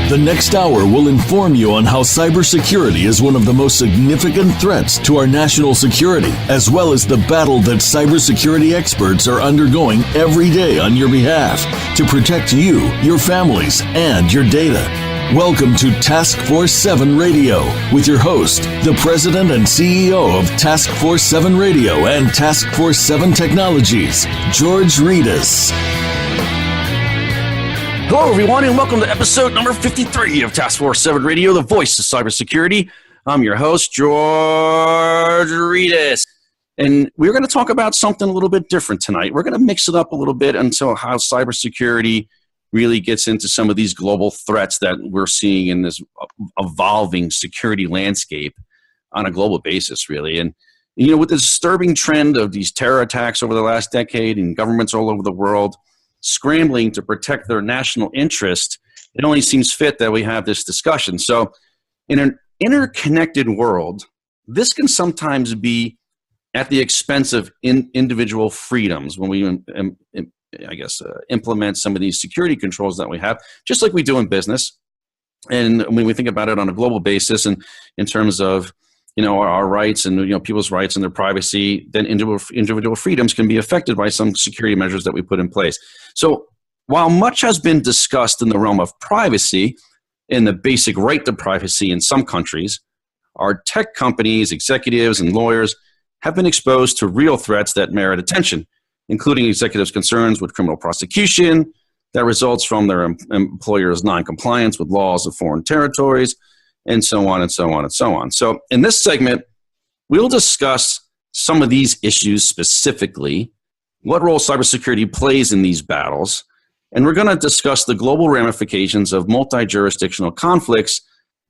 The next hour will inform you on how cybersecurity is one of the most significant threats to our national security, as well as the battle that cybersecurity experts are undergoing every day on your behalf to protect you, your families, and your data. Welcome to Task Force 7 Radio with your host, the President and CEO of Task Force 7 Radio and Task Force 7 Technologies, George Reedus. Hello, everyone, and welcome to episode number 53 of Task Force 7 Radio, the voice of cybersecurity. I'm your host, George Reedus. And we're going to talk about something a little bit different tonight. We're going to mix it up a little bit until how cybersecurity really gets into some of these global threats that we're seeing in this evolving security landscape on a global basis, really. And, you know, with the disturbing trend of these terror attacks over the last decade and governments all over the world scrambling to protect their national interest, it only seems fit that we have this discussion. So in an interconnected world, this can sometimes be at the expense of individual freedoms when we, implement some of these security controls that we have, just like we do in business. And when we think about it on a global basis and in terms of, you know, our rights and, you know, people's rights and their privacy, then individual freedoms can be affected by some security measures that we put in place. So while much has been discussed in the realm of privacy and the basic right to privacy in some countries, our tech companies, executives, and lawyers have been exposed to real threats that merit attention, including executives' concerns with criminal prosecution that results from their employers' noncompliance with laws of foreign territories, and so on and so on and so on. So in this segment, we'll discuss some of these issues specifically, what role cybersecurity plays in these battles, and we're going to discuss the global ramifications of multi-jurisdictional conflicts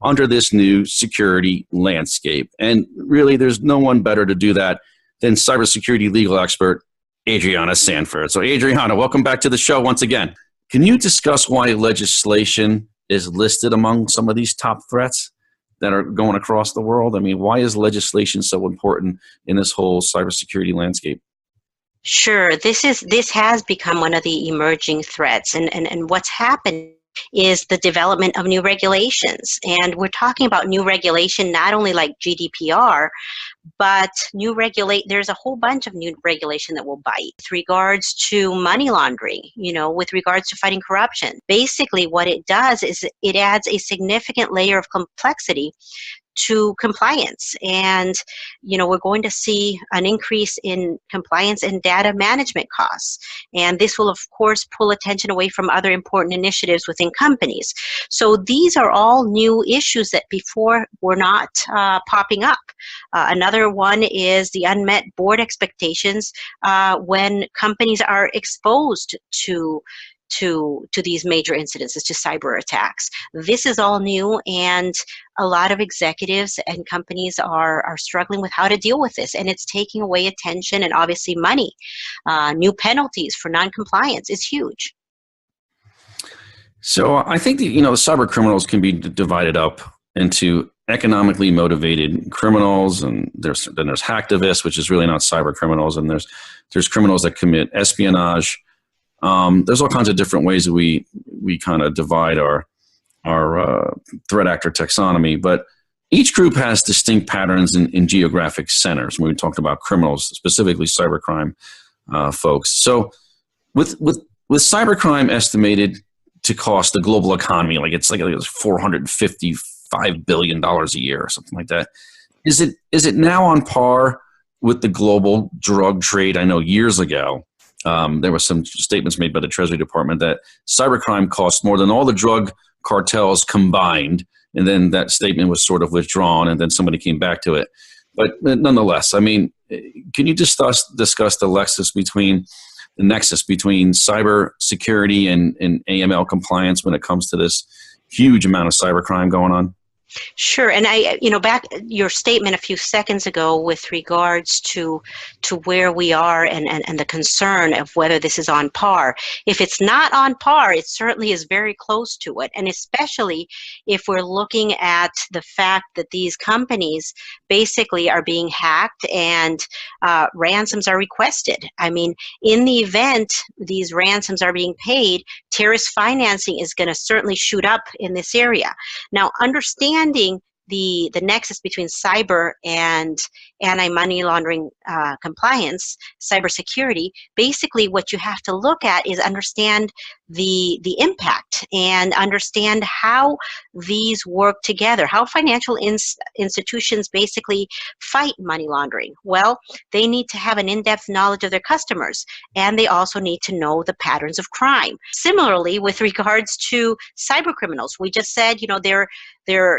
under this new security landscape. And really, there's no one better to do that than cybersecurity legal expert Adriana Sanford. So Adriana, welcome back to the show once again. Can you discuss why legislation is listed among some of these top threats that are going across the world? I mean, why is legislation so important in this whole cybersecurity landscape? Sure. This has become one of the emerging threats. And what's happened is the development of new regulations. And we're talking about new regulation, not only like GDPR, but there's a whole bunch of new regulation that will bite with regards to money laundering, you know, with regards to fighting corruption. Basically, what it does is it adds a significant layer of complexity to compliance. And, you know, we're going to see an increase in compliance and data management costs. And this will, of course, pull attention away from other important initiatives within companies. So these are all new issues that before were not popping up. Another one is the unmet board expectations when companies are exposed to these major incidences, to cyber attacks. This is all new, and a lot of executives and companies are struggling with how to deal with this, and it's taking away attention and obviously money. New penalties for non-compliance is huge. So I think that, you know, the cyber criminals can be divided up into economically motivated criminals, and then there's hacktivists, which is really not cyber criminals, and there's criminals that commit espionage. There's all kinds of different ways that we kind of divide our threat actor taxonomy, but each group has distinct patterns in geographic centers when we talked about criminals, specifically cybercrime folks. So with cybercrime estimated to cost the global economy, it's $455 billion a year or something like that. Is it now on par with the global drug trade? I know years ago, there were some statements made by the Treasury Department that cybercrime costs more than all the drug cartels combined, and then that statement was sort of withdrawn, and then somebody came back to it. But nonetheless, I mean, can you discuss the nexus between cyber security and AML compliance when it comes to this huge amount of cybercrime going on? Sure, and back your statement a few seconds ago with regards to where we are and the concern of whether this is on par. If it's not on par, it certainly is very close to it, and especially if we're looking at the fact that these companies basically are being hacked and ransoms are requested. I mean, in the event these ransoms are being paid, terrorist financing is going to certainly shoot up in this area. Now, understanding the nexus between cyber and anti-money laundering compliance, cybersecurity, basically what you have to look at is understand the impact and understand how these work together, how financial institutions basically fight money laundering. Well, they need to have an in-depth knowledge of their customers, and they also need to know the patterns of crime. Similarly, with regards to cyber criminals, we just said, they're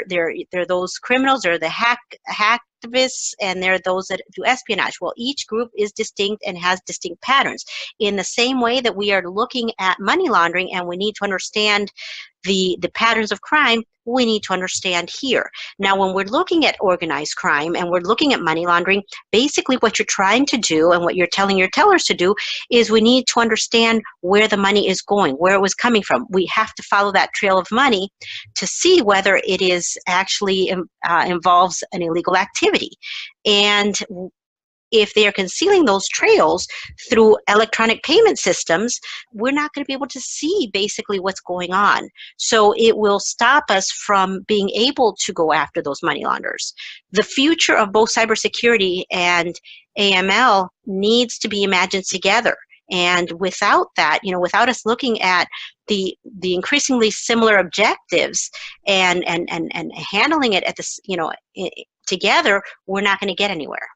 those criminals, or the hacktivists, and there are those that do espionage. Well, each group is distinct and has distinct patterns. In the same way that we are looking at money laundering and we need to understand the patterns of crime, we need to understand here. Now, when we're looking at organized crime and we're looking at money laundering, basically what you're trying to do and what you're telling your tellers to do is we need to understand where the money is going, where it was coming from. We have to follow that trail of money to see whether it is actually involves an illegal activity. And if they are concealing those trails through electronic payment systems, we're not going to be able to see basically what's going on. So it will stop us from being able to go after those money launderers. The future of both cybersecurity and AML needs to be imagined together. And without that, without us looking at the increasingly similar objectives and handling it at this, together, we're not going to get anywhere.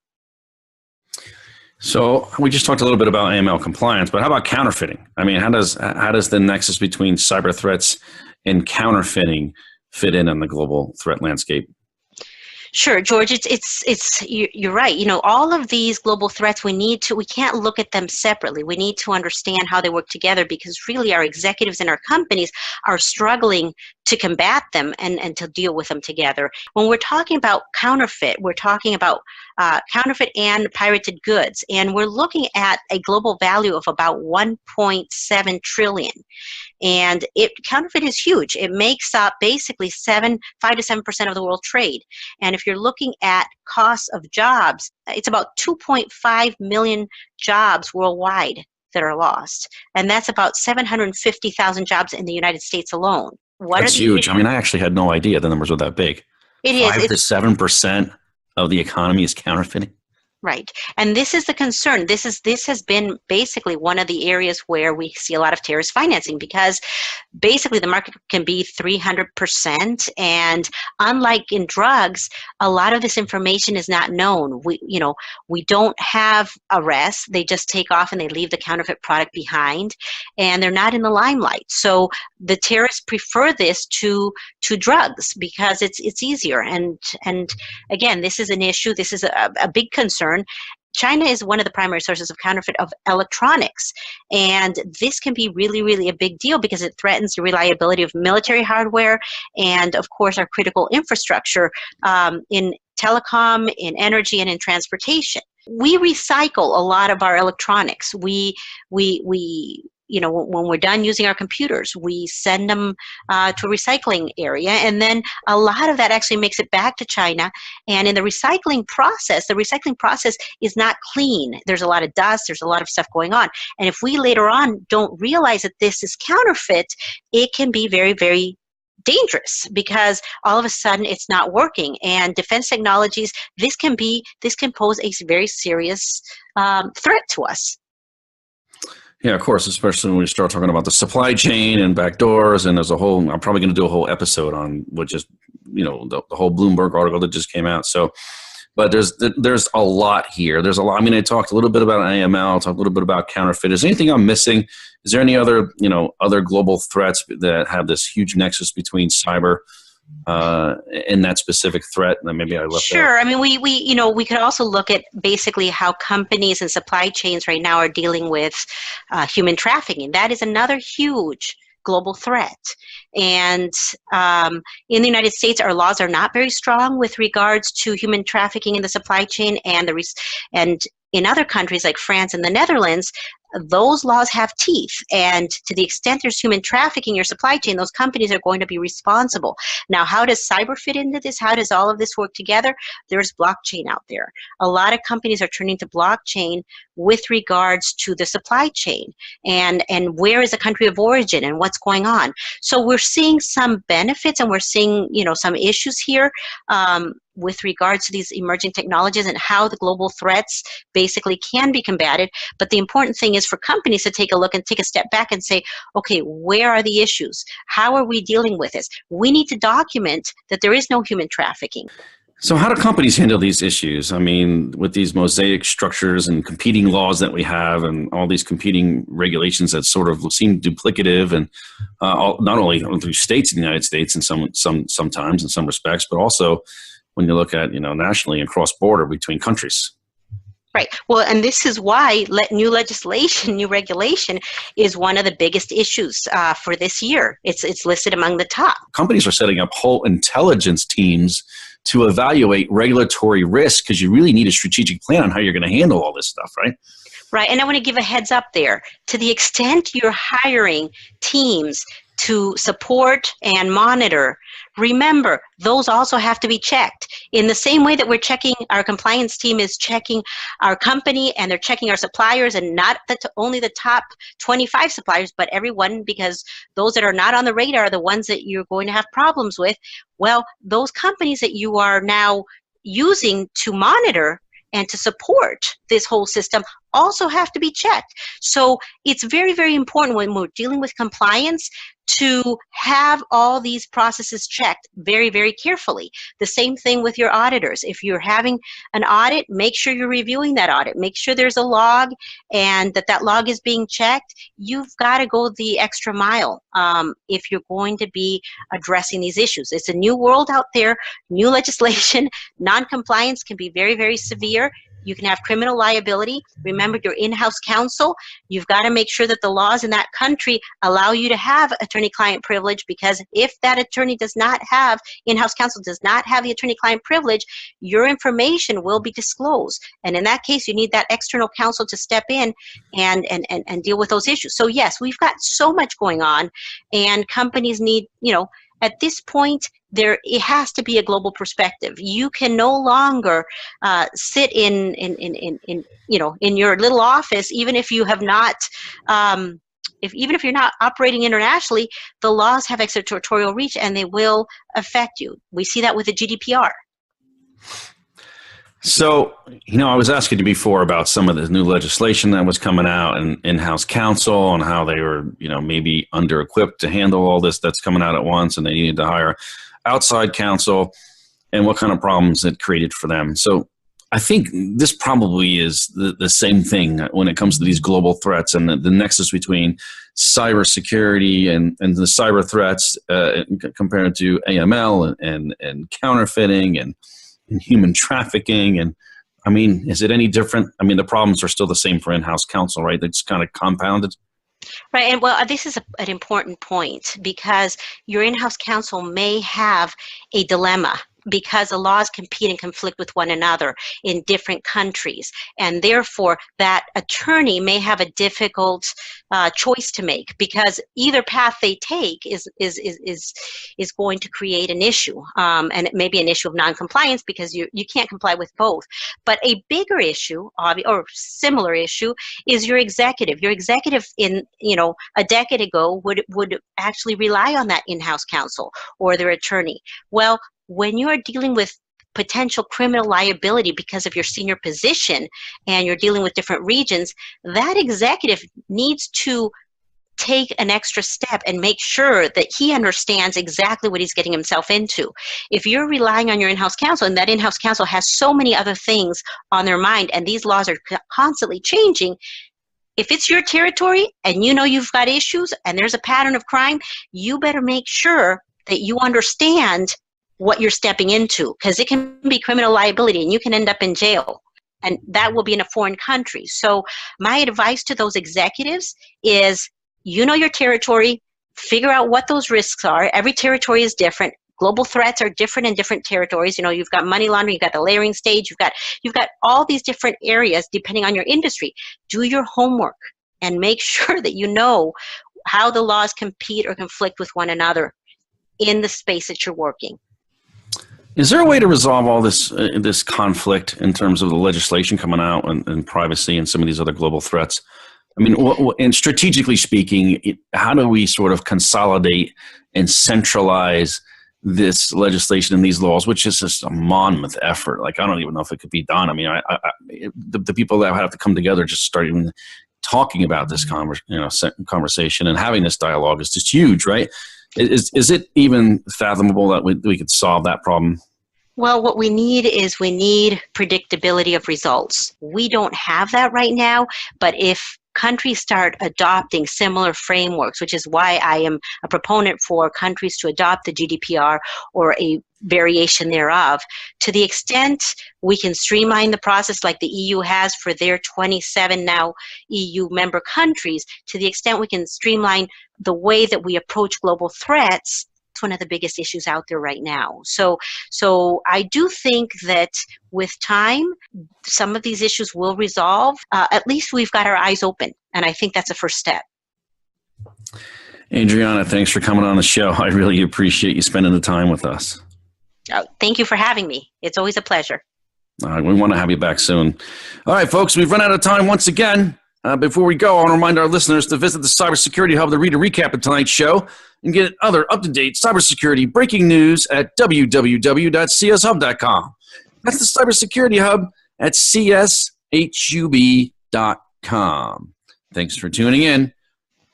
So we just talked a little bit about AML compliance, but how about counterfeiting? I mean, how does the nexus between cyber threats and counterfeiting fit in the global threat landscape? Sure, George, you're right. All of these global threats, we can't look at them separately. We need to understand how they work together, because really our executives in our companies are struggling to combat them and to deal with them together. When we're talking about counterfeit, we're talking about counterfeit and pirated goods, and we're looking at a global value of about 1.7 trillion. And counterfeit is huge. It makes up basically 5 to 7% of the world trade. And if you're looking at costs of jobs, it's about 2.5 million jobs worldwide that are lost. And that's about 750,000 jobs in the United States alone. That's huge. I mean, I actually had no idea the numbers were that big. It is. 5 to 7% of the economy is counterfeiting. Right. And this is the concern. This has been basically one of the areas where we see a lot of terrorist financing, because basically the market can be 300%. And unlike in drugs, a lot of this information is not known. We don't have arrests. They just take off and they leave the counterfeit product behind, and they're not in the limelight. So the terrorists prefer this to drugs because it's easier. And again, this is an issue. This is a big concern. China is one of the primary sources of counterfeit of electronics, and this can be really, really a big deal because it threatens the reliability of military hardware and, of course, our critical infrastructure in telecom, in energy, and in transportation. We recycle a lot of our electronics. We when we're done using our computers, we send them to a recycling area, and then a lot of that actually makes it back to China. And in the recycling process is not clean. There's a lot of dust, there's a lot of stuff going on. And if we later on don't realize that this is counterfeit, it can be very, very dangerous, because all of a sudden it's not working. And defense technologies, this can pose a very serious threat to us. Yeah, of course, especially when we start talking about the supply chain and backdoors, and I'm probably going to do a whole episode on the whole Bloomberg article that just came out. So, but there's a lot here. There's a lot. I mean, I talked a little bit about AML, talked a little bit about counterfeit. Is there anything I'm missing? Is there any other global threats that have this huge nexus between cyber in that specific threat that maybe I left Sure. out? I mean, we could also look at basically how companies and supply chains right now are dealing with human trafficking. That is another huge global threat. And in the United States, our laws are not very strong with regards to human trafficking in the supply chain, and in other countries like France and the Netherlands, those laws have teeth. And to the extent there's human trafficking in your supply chain, those companies are going to be responsible. Now, how does cyber fit into this? How does all of this work together? There's blockchain out there. A lot of companies are turning to blockchain with regards to the supply chain and where is the country of origin and what's going on. So we're seeing some benefits, and we're seeing, some issues here with regards to these emerging technologies and how the global threats basically can be combated. But the important thing is for companies to take a look and take a step back and say, okay, where are the issues? How are we dealing with this? We need to document that there is no human trafficking. So how do companies handle these issues? I mean, with these mosaic structures and competing laws that we have and all these competing regulations that sort of seem duplicative, and not only through states in the United States and sometimes in some respects, but also when you look at, nationally and cross-border between countries. Right. Well, and this is why new legislation, new regulation is one of the biggest issues for this year. It's listed among the top. Companies are setting up whole intelligence teams to evaluate regulatory risk, because you really need a strategic plan on how you're going to handle all this stuff, right? Right. And I want to give a heads up there. To the extent you're hiring teams to support and monitor, remember, those also have to be checked. In the same way that we're checking, our compliance team is checking our company, and they're checking our suppliers, and not only the top 25 suppliers, but everyone, because those that are not on the radar are the ones that you're going to have problems with. Well, those companies that you are now using to monitor and to support this whole system also have to be checked. So it's very, very important when we're dealing with compliance to have all these processes checked very, very carefully. The same thing with your auditors. If you're having an audit, make sure you're reviewing that audit. Make sure there's a log and that log is being checked. You've got to go the extra mile if you're going to be addressing these issues. It's a new world out there, new legislation. Non-compliance can be very, very severe. You can have criminal liability. Remember, your in-house counsel. You've got to make sure that the laws in that country allow you to have attorney-client privilege, because if that attorney does not have, in-house counsel does not have the attorney-client privilege, your information will be disclosed. And in that case, you need that external counsel to step in and deal with those issues. So yes, we've got so much going on, and companies need, at this point, it has to be a global perspective. You can no longer sit in your little office, even if you have not, even if you're not operating internationally. The laws have extraterritorial reach, and they will affect you. We see that with the GDPR. So, I was asking you before about some of the new legislation that was coming out, and Inhouse Counsel, and how they were, maybe under-equipped to handle all this that's coming out at once, and they needed to hire outside counsel, and what kind of problems it created for them. So I think this probably is the same thing when it comes to these global threats and the nexus between cybersecurity and the cyber threats compared to AML and counterfeiting and human trafficking. And I mean, is it any different? I mean, the problems are still the same for in-house counsel, right? It's kind of compounded. Right. And well, this is an important point, because your in-house counsel may have a dilemma, because the laws compete and conflict with one another in different countries. And therefore, that attorney may have a difficult choice to make, because either path they take is going to create an issue. And it may be an issue of non-compliance, because you can't comply with both. But a bigger issue, or similar issue, is your executive. Your executive a decade ago would actually rely on that in-house counsel or their attorney. Well, when you are dealing with potential criminal liability because of your senior position, and you're dealing with different regions, that executive needs to take an extra step and make sure that he understands exactly what he's getting himself into. If you're relying on your in-house counsel, and that in-house counsel has so many other things on their mind, and these laws are constantly changing, if it's your territory and you've got issues and there's a pattern of crime, you better make sure that you understand what you're stepping into, because it can be criminal liability and you can end up in jail, and that will be in a foreign country. So my advice to those executives is, your territory, figure out what those risks are. Every territory is different. Global threats are different in different territories. You've got money laundering, you've got the layering stage, you've got all these different areas depending on your industry. Do your homework and make sure that you know how the laws compete or conflict with one another in the space that you're working. Is there a way to resolve all this conflict in terms of the legislation coming out and privacy and some of these other global threats? I mean, and strategically speaking, how do we sort of consolidate and centralize this legislation and these laws, which is just a monmouth effort? Like, I don't even know if it could be done. I mean, the people that have to come together just start even talking about this conversation and having this dialogue is just huge, right? Is it even fathomable that we could solve that problem? Well, what we need predictability of results. We don't have that right now, but if countries start adopting similar frameworks, which is why I am a proponent for countries to adopt the GDPR or a variation thereof, to the extent we can streamline the process like the EU has for their 27 now EU member countries, to the extent we can streamline the way that we approach global threats, it's one of the biggest issues out there right now. So I do think that with time, some of these issues will resolve. At least we've got our eyes open, and I think that's a first step. Adriana, thanks for coming on the show. I really appreciate you spending the time with us. Thank you for having me. It's always a pleasure. All right, we want to have you back soon. All right, folks, we've run out of time once again. Before we go, I want to remind our listeners to visit the Cybersecurity Hub to read a recap of tonight's show and get other up-to-date cybersecurity breaking news at www.cshub.com. That's the Cybersecurity Hub at cshub.com. Thanks for tuning in.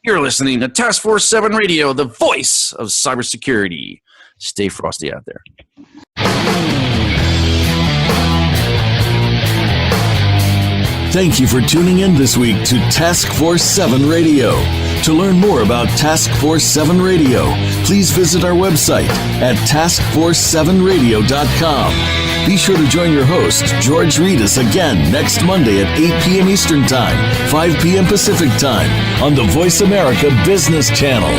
You're listening to Task Force 7 Radio, the voice of cybersecurity. Stay frosty out there. Thank you for tuning in this week to Task Force 7 Radio. To learn more about Task Force 7 Radio, please visit our website at taskforce7radio.com. Be sure to join your host, George Reedus, again next Monday at 8 p.m. Eastern Time, 5 p.m. Pacific Time on the Voice America Business Channel.